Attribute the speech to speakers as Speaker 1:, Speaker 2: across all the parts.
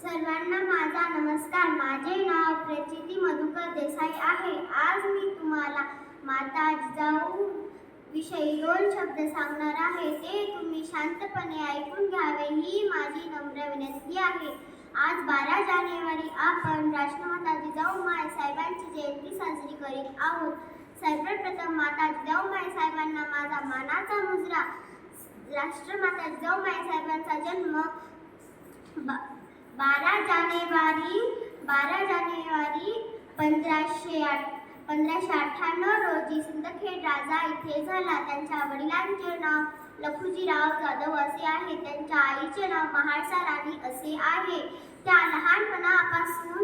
Speaker 1: सर्वांना माझा नमस्कार. माझे नाव प्रचिती मधुकर देसाई आहे. आज मी तुम्हाला माता जिजाऊ विषयी 2 शब्द सांगणार आहे. ते तुम्ही शांतपणे ऐकून घ्यावे ही माझी नम्र विनंती आहे. आज 12 जानेवारी आपण राष्ट्रमाता जिजाऊ साहेबांची जयंती साजरी करीत आहोत. सर्वप्रथम माता जिजाऊ साहेबांना माझा मानाचा मुजरा. राष्ट्रमाता जिजाऊ साहेबांचा जन्म 12 जानेवारी 1598 रोजी सिंदखेड राजा इथे झाला. त्यांच्या वडिलांचे नाव लखुजीराव जाधव असे आहे. त्यांच्या आईचे नाव महाळसा राणी असे आहे. त्या लहानपणापासून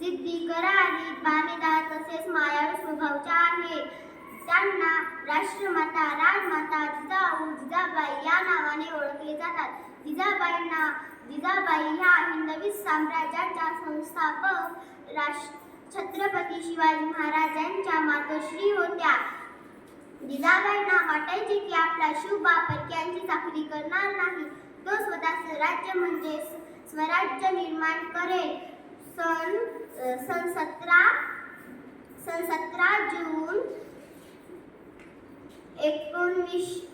Speaker 1: जिद्दी, करारी, बाणेदार तसेच मायाळू स्वभावाच्या आहेत. त्यांना राष्ट्रमाता, राजमाता जिजाबाई या नावाने ओळखले जातात. जिजाबाई ह्या हिंदवी साम्राज्याच्या संस्थापक छत्रपती शिवाजी महाराजांच्या मातोश्री होत्या. जिजाबाईंना वाटायचे की आपला शिवबा परक्यांची चाकरी करणार नाही, तो स्वतः स्वराज्य म्हणजे स्वराज्य निर्माण करेल. सन 17 जून 1600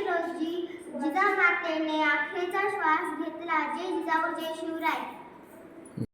Speaker 1: रोजी जिजामातेने अखेरचा श्वास घेतला. जय जिजाऊ जय शिवराय.